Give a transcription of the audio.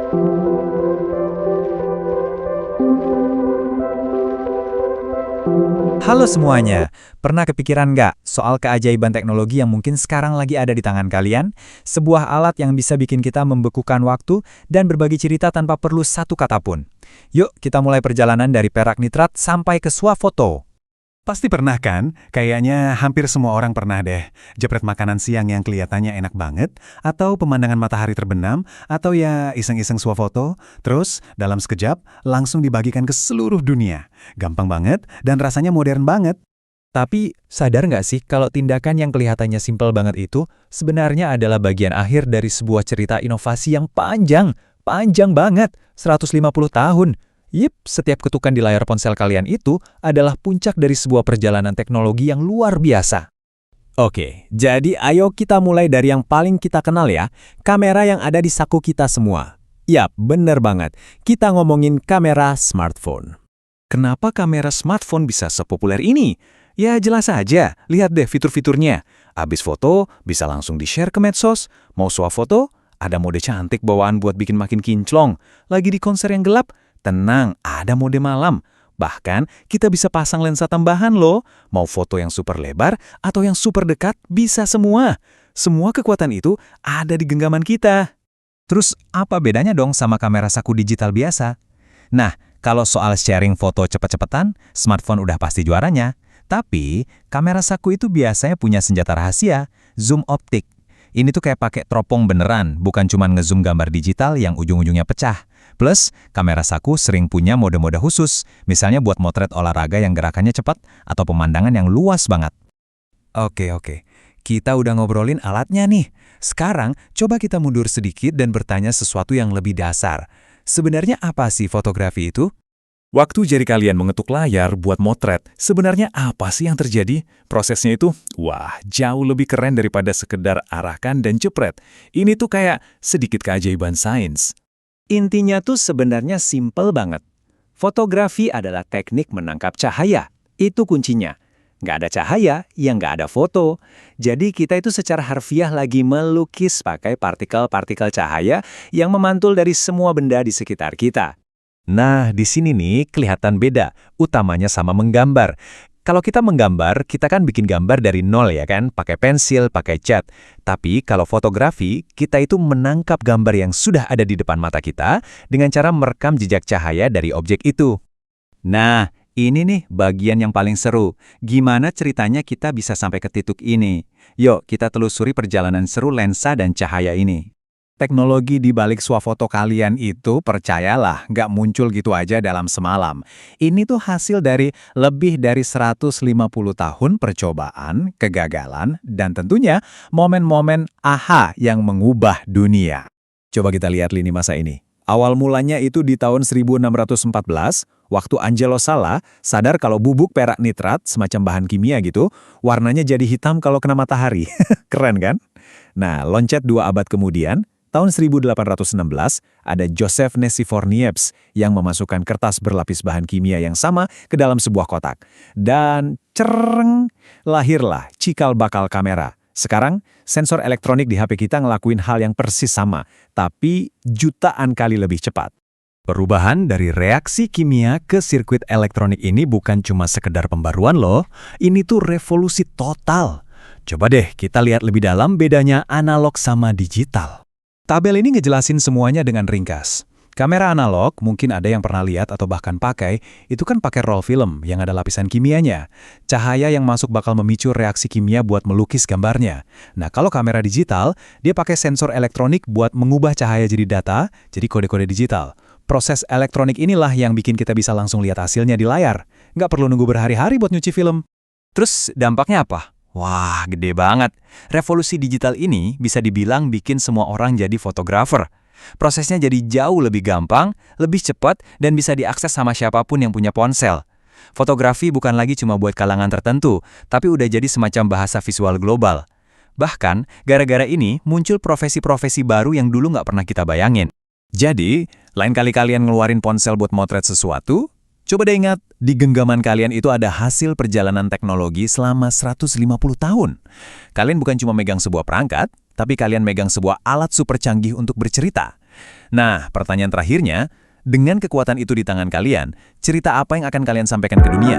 Halo semuanya, pernah kepikiran nggak soal keajaiban teknologi yang mungkin sekarang lagi ada di tangan kalian? Sebuah alat yang bisa bikin kita membekukan waktu dan berbagi cerita tanpa perlu satu kata pun. Yuk, kita mulai perjalanan dari perak nitrat sampai ke swafoto. Pasti pernah kan? Kayaknya hampir semua orang pernah deh. Jepret makanan siang yang kelihatannya enak banget, atau pemandangan matahari terbenam, atau ya iseng-iseng swafoto, terus dalam sekejap langsung dibagikan ke seluruh dunia. Gampang banget dan rasanya modern banget. Tapi, sadar nggak sih kalau tindakan yang kelihatannya simpel banget itu sebenarnya adalah bagian akhir dari sebuah cerita inovasi yang panjang banget, 150 tahun. Yip, setiap ketukan di layar ponsel kalian itu adalah puncak dari sebuah perjalanan teknologi yang luar biasa. Oke, jadi ayo kita mulai dari yang paling kita kenal ya, kamera yang ada di saku kita semua. Yap, bener banget. Kita ngomongin kamera smartphone. Kenapa kamera smartphone bisa sepopuler ini? Ya jelas aja, lihat deh fitur-fiturnya. Abis foto, bisa langsung di-share ke medsos. Mau swafoto, ada mode cantik bawaan buat bikin makin kinclong. Lagi di konser yang gelap, tenang, ada mode malam. Bahkan, kita bisa pasang lensa tambahan loh. Mau foto yang super lebar atau yang super dekat, bisa semua. Semua kekuatan itu ada di genggaman kita. Terus, apa bedanya dong sama kamera saku digital biasa? Nah, kalau soal sharing foto cepet-cepetan, smartphone udah pasti juaranya. Tapi, kamera saku itu biasanya punya senjata rahasia, zoom optik. Ini tuh kayak pakai teropong beneran, bukan cuma ngezoom gambar digital yang ujung-ujungnya pecah. Plus, kamera saku sering punya mode-mode khusus, misalnya buat motret olahraga yang gerakannya cepat atau pemandangan yang luas banget. Oke. Kita udah ngobrolin alatnya nih. Sekarang, coba kita mundur sedikit dan bertanya sesuatu yang lebih dasar. Sebenarnya apa sih fotografi itu? Waktu jari kalian mengetuk layar buat motret, sebenarnya apa sih yang terjadi? Prosesnya itu, wah, jauh lebih keren daripada sekedar arahkan dan jepret. Ini tuh kayak sedikit keajaiban sains. Intinya tuh sebenarnya simple banget. Fotografi adalah teknik menangkap cahaya. Itu kuncinya. Nggak ada cahaya, ya nggak ada foto. Jadi kita itu secara harfiah lagi melukis pakai partikel-partikel cahaya yang memantul dari semua benda di sekitar kita. Nah, di sini nih kelihatan beda, utamanya sama menggambar. Kalau kita menggambar, kita kan bikin gambar dari nol ya kan, pakai pensil, pakai cat. Tapi kalau fotografi, kita itu menangkap gambar yang sudah ada di depan mata kita dengan cara merekam jejak cahaya dari objek itu. Nah, ini nih bagian yang paling seru. Gimana ceritanya kita bisa sampai ke titik ini? Yuk, kita telusuri perjalanan seru lensa dan cahaya ini. Teknologi di balik swafoto kalian itu, percayalah, nggak muncul gitu aja dalam semalam. Ini tuh hasil dari lebih dari 150 tahun percobaan, kegagalan, dan tentunya momen-momen aha yang mengubah dunia. Coba kita lihat lini masa ini. Awal mulanya itu di tahun 1614, waktu Angelo Sala sadar kalau bubuk perak nitrat, semacam bahan kimia gitu, warnanya jadi hitam kalau kena matahari. Keren kan? Nah, loncat 2 abad kemudian, tahun 1816, ada Joseph Nicephore Niepce yang memasukkan kertas berlapis bahan kimia yang sama ke dalam sebuah kotak. Dan cereng, lahirlah cikal bakal kamera. Sekarang, sensor elektronik di HP kita ngelakuin hal yang persis sama, tapi jutaan kali lebih cepat. Perubahan dari reaksi kimia ke sirkuit elektronik ini bukan cuma sekedar pembaruan loh, ini tuh revolusi total. Coba deh kita lihat lebih dalam bedanya analog sama digital. Tabel ini ngejelasin semuanya dengan ringkas. Kamera analog, mungkin ada yang pernah lihat atau bahkan pakai, itu kan pakai roll film yang ada lapisan kimianya. Cahaya yang masuk bakal memicu reaksi kimia buat melukis gambarnya. Nah, kalau kamera digital, dia pakai sensor elektronik buat mengubah cahaya jadi data, jadi kode-kode digital. Proses elektronik inilah yang bikin kita bisa langsung lihat hasilnya di layar. Nggak perlu nunggu berhari-hari buat nyuci film. Terus dampaknya apa? Wah, gede banget. Revolusi digital ini bisa dibilang bikin semua orang jadi fotografer. Prosesnya jadi jauh lebih gampang, lebih cepat, dan bisa diakses sama siapapun yang punya ponsel. Fotografi bukan lagi cuma buat kalangan tertentu, tapi udah jadi semacam bahasa visual global. Bahkan, gara-gara ini muncul profesi-profesi baru yang dulu nggak pernah kita bayangin. Jadi, lain kali kalian ngeluarin ponsel buat motret sesuatu, coba deh ingat, di genggaman kalian itu ada hasil perjalanan teknologi selama 150 tahun. Kalian bukan cuma megang sebuah perangkat, tapi kalian megang sebuah alat super canggih untuk bercerita. Nah, pertanyaan terakhirnya, dengan kekuatan itu di tangan kalian, cerita apa yang akan kalian sampaikan ke dunia?